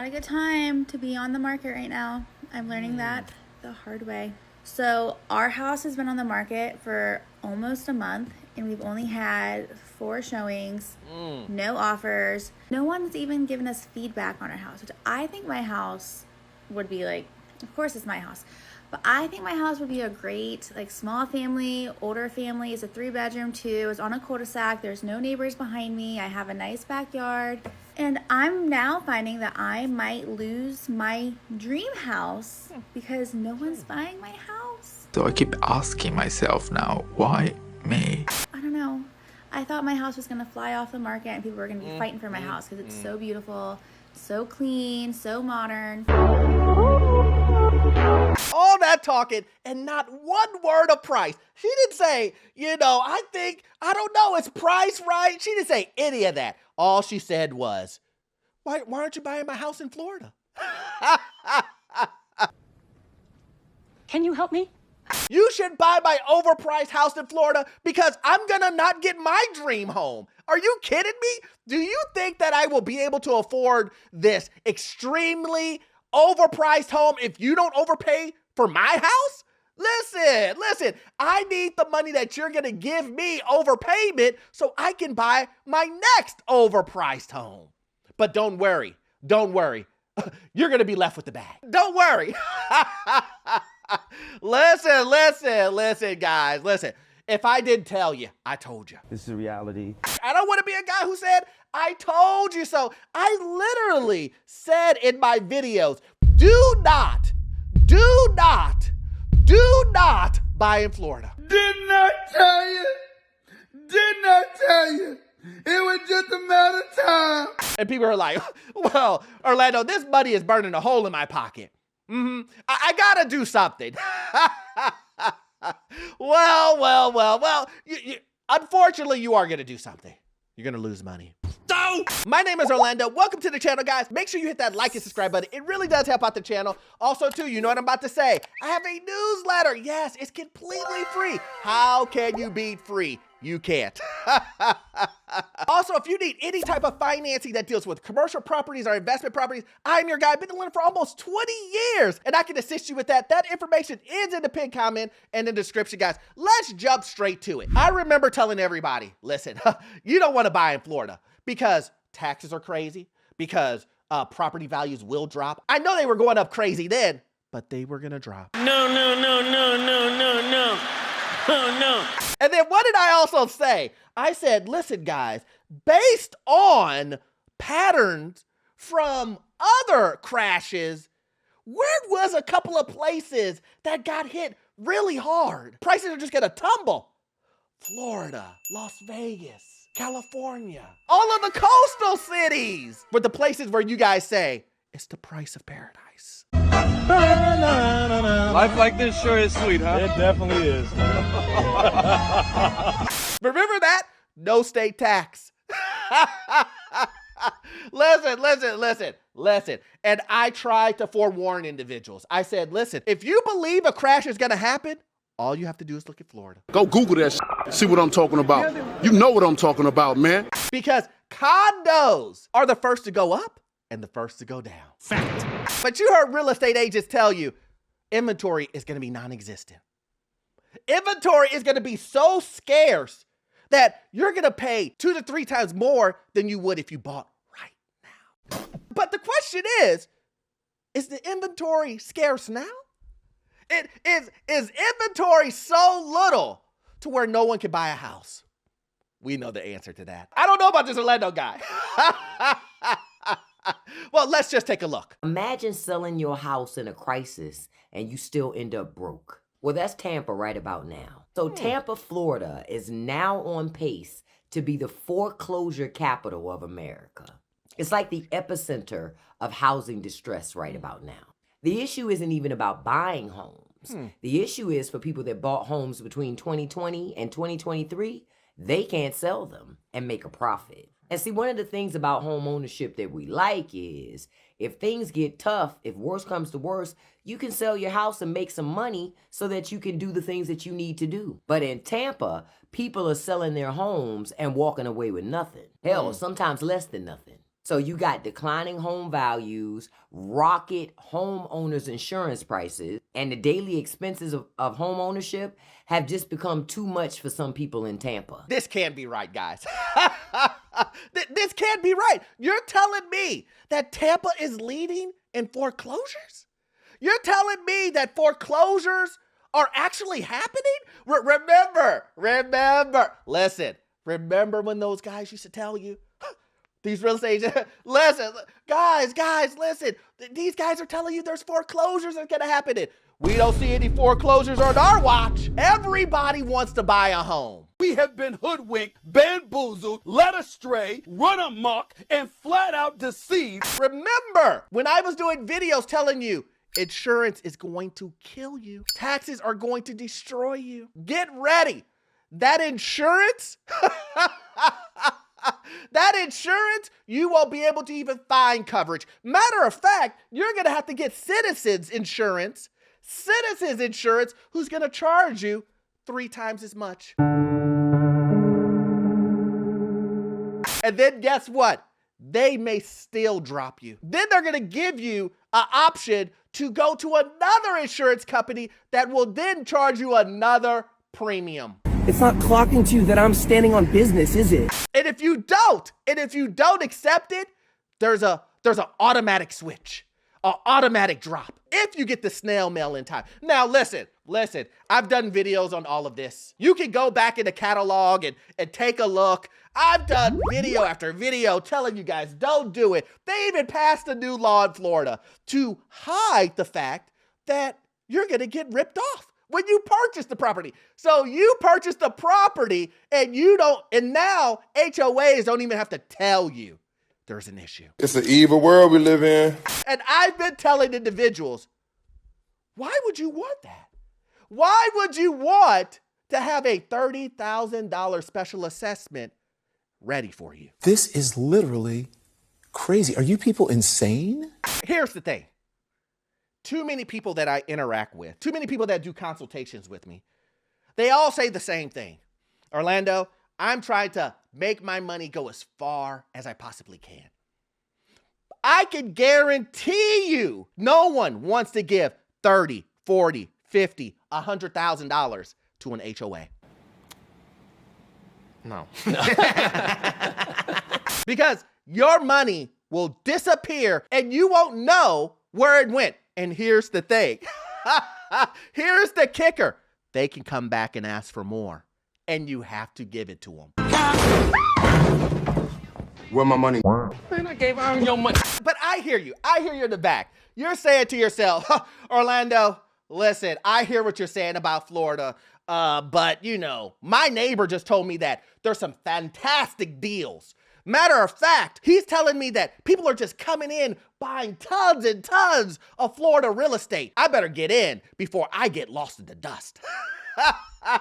a good time to be on the market right now. I'm learning that the hard way. So our house has been on the market for almost a month, and we've only had 4 showings, no offers. No one's even given us feedback on our house, which I think my house would be like, of course it's my house, but I think my house would be a great, like, small family, older family. It's a 3-bedroom too. It's on a cul-de-sac. There's no neighbors behind me. I have a nice backyard. And I'm now finding that I might lose my dream house because no one's buying my house. So I keep asking myself now, why me? I don't know. I thought my house was going to fly off the market and people were going to be fighting for my house because it's so beautiful, so clean, so modern. All that talking and not one word of price. She didn't say, I don't know, is price right? She didn't say any of that. All she said was, why aren't you buying my house in Florida? Can you help me? You should buy my overpriced house in Florida because I'm gonna not get my dream home. Are you kidding me? Do you think that I will be able to afford this extremely overpriced home if you don't overpay for my house? Listen, I need the money that you're gonna give me overpayment so I can buy my next overpriced home. But don't worry. You're gonna be left with the bag. Don't worry. Listen, guys, listen. If I didn't tell you, I told you. This is reality. I don't want to be a guy who said, I told you so. I literally said in my videos, do not buy in Florida. Did not tell you. It was just a matter of time. And people are like, well, Orlando, this money is burning a hole in my pocket. I gotta do something. Well. Unfortunately, you are gonna do something. You're gonna lose money. So, my name is Orlando. Welcome to the channel, guys. Make sure you hit that like and subscribe button. It really does help out the channel. Also, too, you know what I'm about to say. I have a newsletter. Yes, it's completely free. How can you beat free? You can't. Also, if you need any type of financing that deals with commercial properties or investment properties, I'm your guy. I've been doing it for almost 20 years, and I can assist you with that. That information is in the pinned comment and in the description, guys. Let's jump straight to it. I remember telling everybody, listen, you don't want to buy in Florida because taxes are crazy, because property values will drop. I know they were going up crazy then, but they were going to drop. No. Oh, no. And then what did I also say? I said, listen, guys, based on patterns from other crashes, where was a couple of places that got hit really hard? Prices are just gonna tumble. Florida, Las Vegas, California, all of the coastal cities were the places where you guys say, it's the price of paradise. Life like this sure is sweet, huh? It definitely is. Remember that? No state tax. Listen. And I tried to forewarn individuals. I said, listen, if you believe a crash is gonna happen, all you have to do is look at Florida. Go Google that shit. See what I'm talking about. You know what I'm talking about, man. Because condos are the first to go up and the first to go down. Fact. But you heard real estate agents tell you inventory is going to be non-existent. Inventory is going to be so scarce that you're going to pay 2 to 3 times more than you would if you bought right now. But the question is the inventory scarce now? Is inventory so little to where no one can buy a house? We know the answer to that. I don't know about this Orlando guy. Well, let's just take a look. Imagine selling your house in a crisis and you still end up broke. Well, that's Tampa right about now. So Tampa, Florida is now on pace to be the foreclosure capital of America. It's like the epicenter of housing distress right about now. The issue isn't even about buying homes. The issue is for people that bought homes between 2020 and 2023, they can't sell them and make a profit. And see, one of the things about home ownership that we like is if things get tough, if worse comes to worse, you can sell your house and make some money so that you can do the things that you need to do. But in Tampa, people are selling their homes and walking away with nothing. Hell, sometimes less than nothing. So you got declining home values, rocket homeowners insurance prices, and the daily expenses of home ownership have just become too much for some people in Tampa. This can't be right, guys. This can't be right. You're telling me that Tampa is leading in foreclosures? You're telling me that foreclosures are actually happening? Remember, listen, remember when those guys used to tell you, these real estate agents, listen, guys, listen, these guys are telling you there's foreclosures that's gonna happen. We don't see any foreclosures on our watch. Everybody wants to buy a home. We have been hoodwinked, bamboozled, led astray, run amok, and flat out deceived. Remember when I was doing videos telling you insurance is going to kill you, taxes are going to destroy you. Get ready. That insurance, you won't be able to even find coverage. Matter of fact, you're going to have to get Citizens insurance, who's going to charge you 3 times as much. And then guess what? They may still drop you. Then they're going to give you an option to go to another insurance company that will then charge you another premium. It's not clocking to you that I'm standing on business, is it? And if you don't accept it, there's an automatic switch, an automatic drop if you get the snail mail in time. Now listen, I've done videos on all of this. You can go back in the catalog and take a look. I've done video after video telling you guys don't do it. They even passed a new law in Florida to hide the fact that you're gonna get ripped off when you purchase the property. So you purchase the property and now HOAs don't even have to tell you there's an issue. It's an evil world we live in. And I've been telling individuals, why would you want that? Why would you want to have a $30,000 special assessment ready for you? This is literally crazy. Are you people insane? Here's the thing. Too many people that I interact with, too many people that do consultations with me, they all say the same thing. Orlando, I'm trying to make my money go as far as I possibly can. I can guarantee you no one wants to give $30, $40, $50, $100,000 to an HOA. No. Because your money will disappear and you won't know where it went. And here's the thing. Here's the kicker. They can come back and ask for more, and you have to give it to them. Where my money? Man, I gave Aaron your money. But I hear you. I hear you in the back. You're saying to yourself, Orlando, listen, I hear what you're saying about Florida, but my neighbor just told me that there's some fantastic deals. Matter of fact, he's telling me that people are just coming in buying tons and tons of Florida real estate. I better get in before I get lost in the dust. I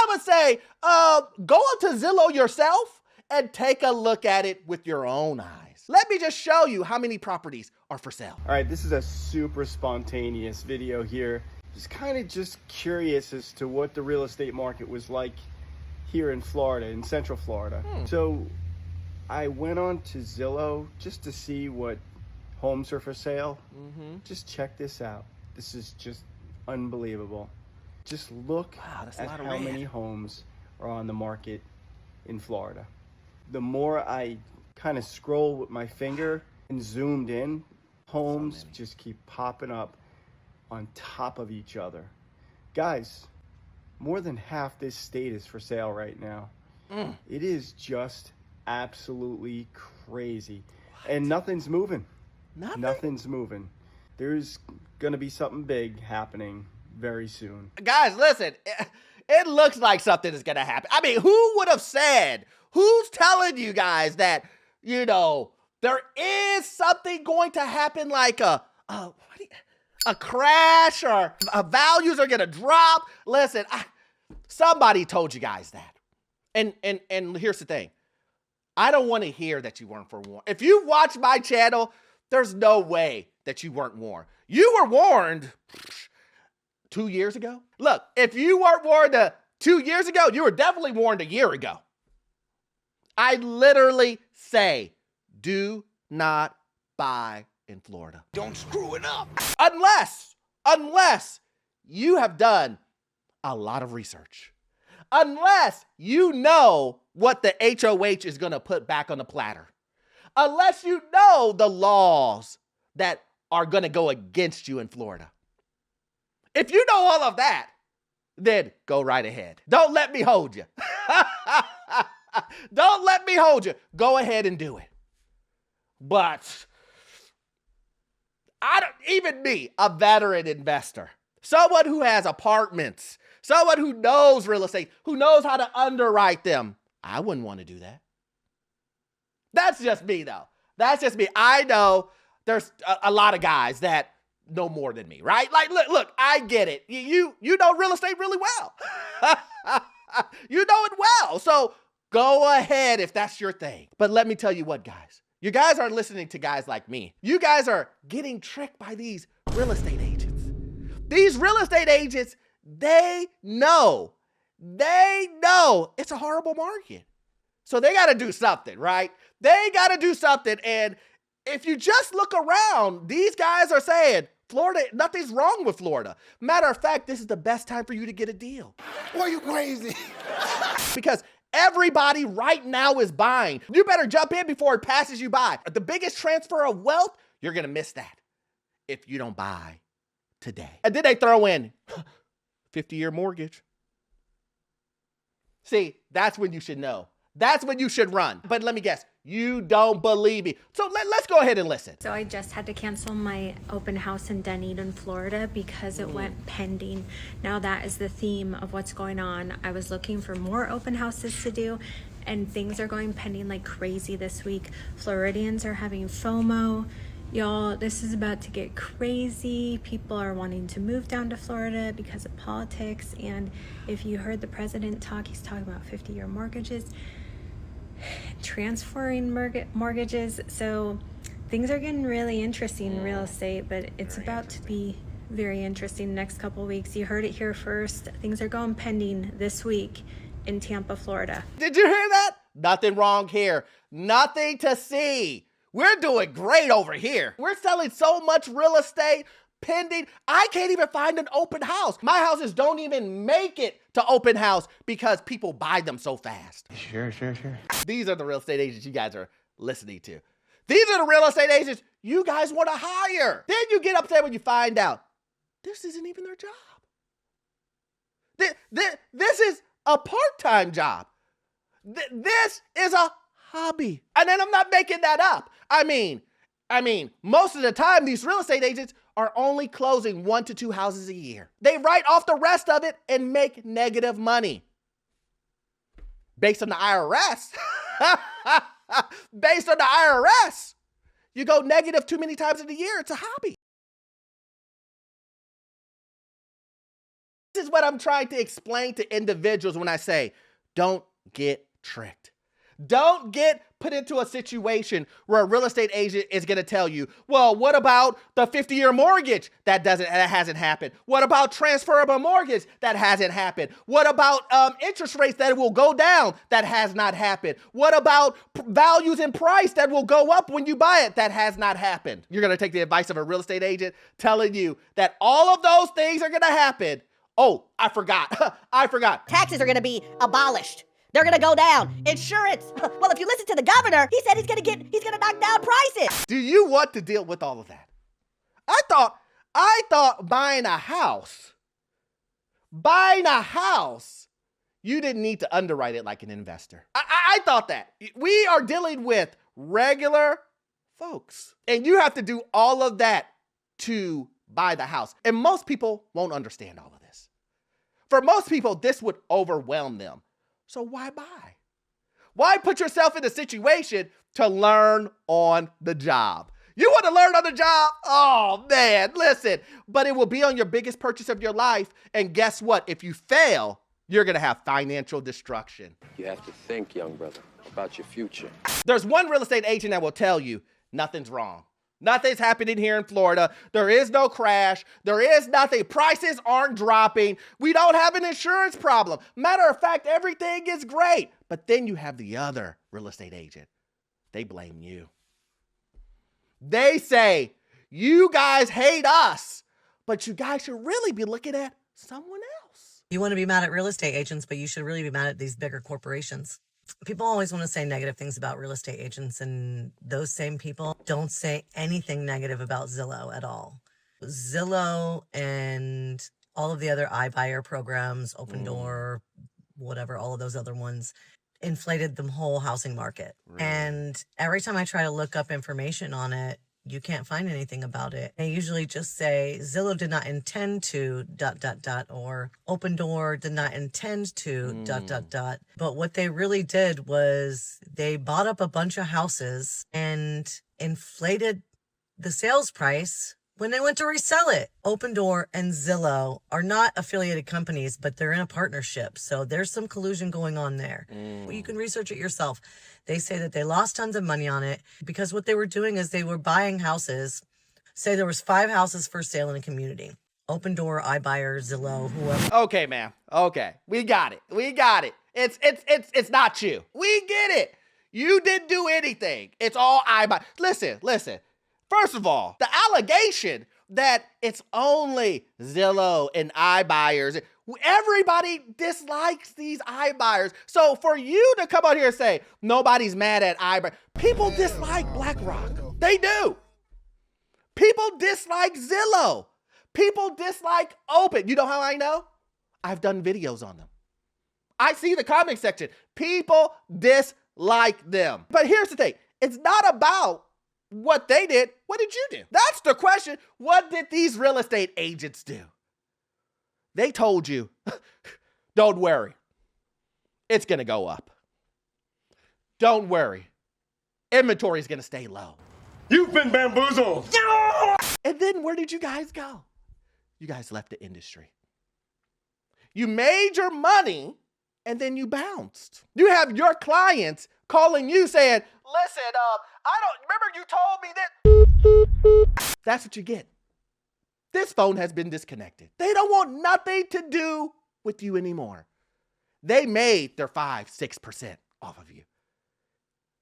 would say, go onto Zillow yourself and take a look at it with your own eyes. Let me just show you how many properties are for sale. All right, this is a super spontaneous video here. Just curious as to what the real estate market was like here in Florida, in Central Florida. So I went on to Zillow just to see what homes are for sale. Just check this out. This is just unbelievable. Just look at how many homes are on the market in Florida. The more I kind of scroll with my finger and zoomed in, homes just keep popping up on top of each other. Guys, more than half this state is for sale right now. It is just absolutely crazy. And nothing's moving. Nothing's moving. There's gonna be something big happening very soon. Guys, listen, it looks like something is gonna happen. I mean, who would have said, who's telling you guys that, there is something going to happen like a crash or values are gonna drop? Listen, somebody told you guys that. And here's the thing. I don't want to hear that you weren't forewarned. If you watch my channel, there's no way that you weren't warned. You were warned 2 years ago. Look, if you weren't warned 2 years ago, you were definitely warned a year ago. I literally say, do not buy in Florida. Don't screw it up. Unless you have done a lot of research. Unless you know what the HOH is going to put back on the platter. Unless you know the laws that are going to go against you in Florida. If you know all of that, then go right ahead. Don't let me hold you. Don't let me hold you. Go ahead and do it. But even me, a veteran investor, someone who has apartments, someone who knows real estate, who knows how to underwrite them, I wouldn't want to do that. That's just me, though. That's just me. I know there's a lot of guys that know more than me, right? Like, look, I get it. You know real estate really well. You know it well. So go ahead if that's your thing. But let me tell you what, guys. You guys aren't listening to guys like me. You guys are getting tricked by these real estate agents. These real estate agents, they know it's a horrible market. So they got to do something, right? They got to do something. And if you just look around, these guys are saying, Florida, nothing's wrong with Florida. Matter of fact, this is the best time for you to get a deal. Boy, you crazy. Because everybody right now is buying. You better jump in before it passes you by. The biggest transfer of wealth, you're going to miss that if you don't buy today. And then they throw in 50-year mortgage. See, that's when you should know. That's when you should run. But let me guess, you don't believe me. So let's go ahead and listen. So I just had to cancel my open house in Dunedin, Florida because it went pending. Now that is the theme of what's going on. I was looking for more open houses to do and things are going pending like crazy this week. Floridians are having FOMO. Y'all, this is about to get crazy. People are wanting to move down to Florida because of politics. And if you heard the president talk, he's talking about 50-year mortgages, transferring mortgages. So things are getting really interesting in real estate, but it's about to be very interesting next couple of weeks. You heard it here first. Things are going pending this week in Tampa, Florida. Did you hear that? Nothing wrong here. Nothing to see. We're doing great over here. We're selling so much real estate pending. I can't even find an open house. My houses don't even make it to open house because people buy them so fast. Sure. These are the real estate agents you guys are listening to. These are the real estate agents you guys want to hire. Then you get upset when you find out this isn't even their job. This is a part-time job. This is a hobby. And then I'm not making that up. I mean, most of the time, these real estate agents are only closing 1 to 2 houses a year. They write off the rest of it and make negative money. Based on the IRS. Based on the IRS. You go negative too many times in a year, it's a hobby. This is what I'm trying to explain to individuals when I say, don't get tricked. Don't get put into a situation where a real estate agent is going to tell you, well, what about the 50-year mortgage? That hasn't happened. What about transferable mortgage? That hasn't happened. What about interest rates that will go down? That has not happened. What about values and price that will go up when you buy it? That has not happened. You're going to take the advice of a real estate agent telling you that all of those things are going to happen. Oh, I forgot. I forgot. Taxes are going to be abolished. They're going to go down. Insurance. Well, if you listen to the governor, he said he's going to knock down prices. Do you want to deal with all of that? I thought buying a house, you didn't need to underwrite it like an investor. I thought that. We are dealing with regular folks. And you have to do all of that to buy the house. And most people won't understand all of this. For most people, this would overwhelm them. So why buy? Why put yourself in a situation to learn on the job? You want to learn on the job? Oh, man, listen. But it will be on your biggest purchase of your life. And guess what? If you fail, you're going to have financial destruction. You have to think, young brother, about your future. There's one real estate agent that will tell you nothing's wrong. Nothing's happening here in Florida. There is no crash. There is nothing. Prices aren't dropping. We don't have an insurance problem. Matter of fact, everything is great. But then you have the other real estate agent. They blame you. They say you guys hate us, but you guys should really be looking at someone else. You want to be mad at real estate agents, but you should really be mad at these bigger corporations. People always want to say negative things about real estate agents, and those same people don't say anything negative about Zillow at all. Zillow and all of the other iBuyer programs, Open Door, whatever, all of those other ones, inflated the whole housing market. Really? And every time I try to look up information on it, you can't find anything about it. They usually just say Zillow did not intend to ... or Open Door did not intend to ... But what they really did was they bought up a bunch of houses and inflated the sales price when they went to resell it. Open Door and Zillow are not affiliated companies, but they're in a partnership. So there's some collusion going on there. You can research it yourself. They say that they lost tons of money on it because what they were doing is they were buying houses. Say there was 5 houses for sale in a community. Open Door, iBuyer, Zillow, whoever. Okay, ma'am. Okay. We got it. We got it. It's not you. We get it. You didn't do anything. It's all iBuyer. Listen. First of all, the allegation that it's only Zillow and iBuyers, everybody dislikes these iBuyers. So for you to come out here and say nobody's mad at iBuyers, people dislike BlackRock. They do. People dislike Zillow. People dislike Open. You know how I know? I've done videos on them. I see the comment section. People dislike them. But here's the thing. It's not about what they did. What did you do? That's the question. What did these real estate agents do? They told you, don't worry. It's going to go up. Don't worry. Inventory is going to stay low. You've been bamboozled. And then where did you guys go? You guys left the industry. You made your money and then you bounced. You have your clients calling you saying, listen, I don't remember you told me that. That's what you get. This phone has been disconnected. They don't want nothing to do with you anymore. They made their 5-6% off of you.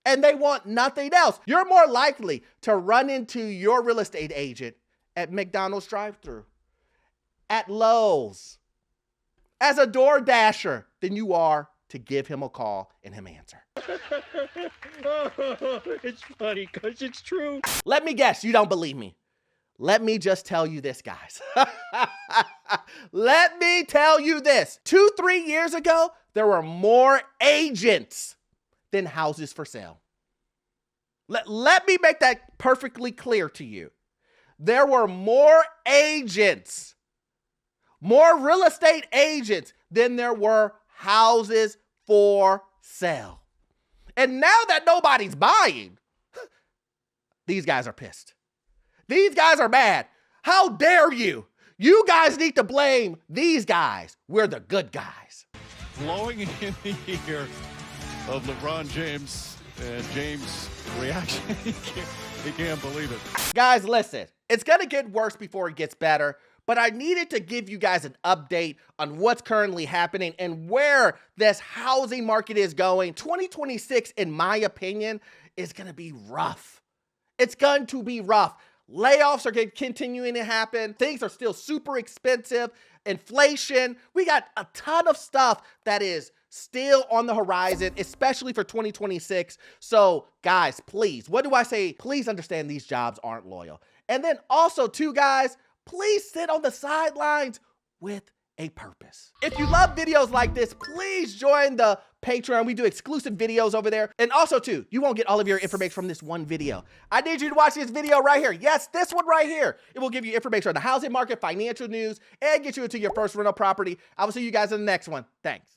And they want nothing else. You're more likely to run into your real estate agent at McDonald's drive-thru, at Lowe's, as a door dasher than you are to give him a call and him answer. It's funny because it's true. Let me guess, you don't believe me. Let me just tell you this, guys. Let me tell you this. 2-3 years ago, there were more agents than houses for sale. Let me make that perfectly clear to you. There were more agents, more real estate agents than there were houses for sale. And now that nobody's buying, these guys are pissed. These guys are mad. How dare you? You guys need to blame these guys. We're the good guys. Blowing in the ear of LeBron James and James' reaction. He can't believe it. Guys, listen. It's going to get worse before it gets better. But I needed to give you guys an update on what's currently happening and where this housing market is going. 2026, in my opinion, is going to be rough. It's going to be rough. Layoffs are continuing to happen. Things are still super expensive. Inflation. We got a ton of stuff that is still on the horizon, especially for 2026. So guys, please, what do I say? Please understand these jobs aren't loyal. And then also too, guys, please sit on the sidelines with a purpose. If you love videos like this, please join the Patreon. We do exclusive videos over there. And also too, you won't get all of your information from this one video. I need you to watch this video right here. Yes, this one right here. It will give you information on the housing market, financial news, and get you into your first rental property. I will see you guys in the next one. Thanks.